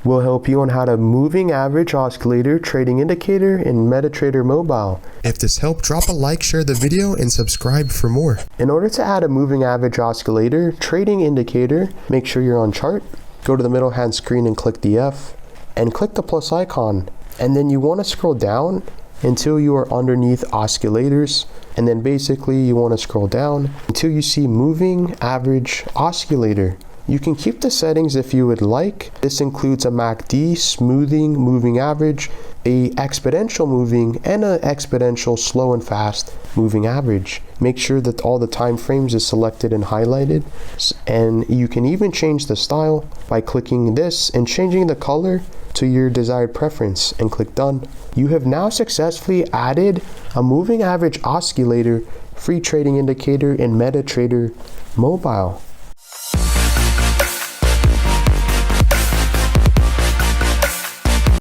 We'll help you on how to moving average oscillator trading indicator in MetaTrader mobile. If this helped, drop a like, share the video, and subscribe for more. In order to add a moving average oscillator trading indicator, make sure you're on chart. Go to the middle hand screen and click the F and click the plus icon. And then you want to scroll down until you are underneath oscillators. And then basically you want to scroll down until you see moving average oscillator. You can keep the settings if you would like. This includes a MACD, smoothing, moving average, a exponential moving, and an exponential slow and fast moving average. Make sure that all the time frames is selected and highlighted. And you can even change the style by clicking this and changing the color to your desired preference and click done. You have now successfully added a moving average oscillator free trading indicator in MetaTrader mobile.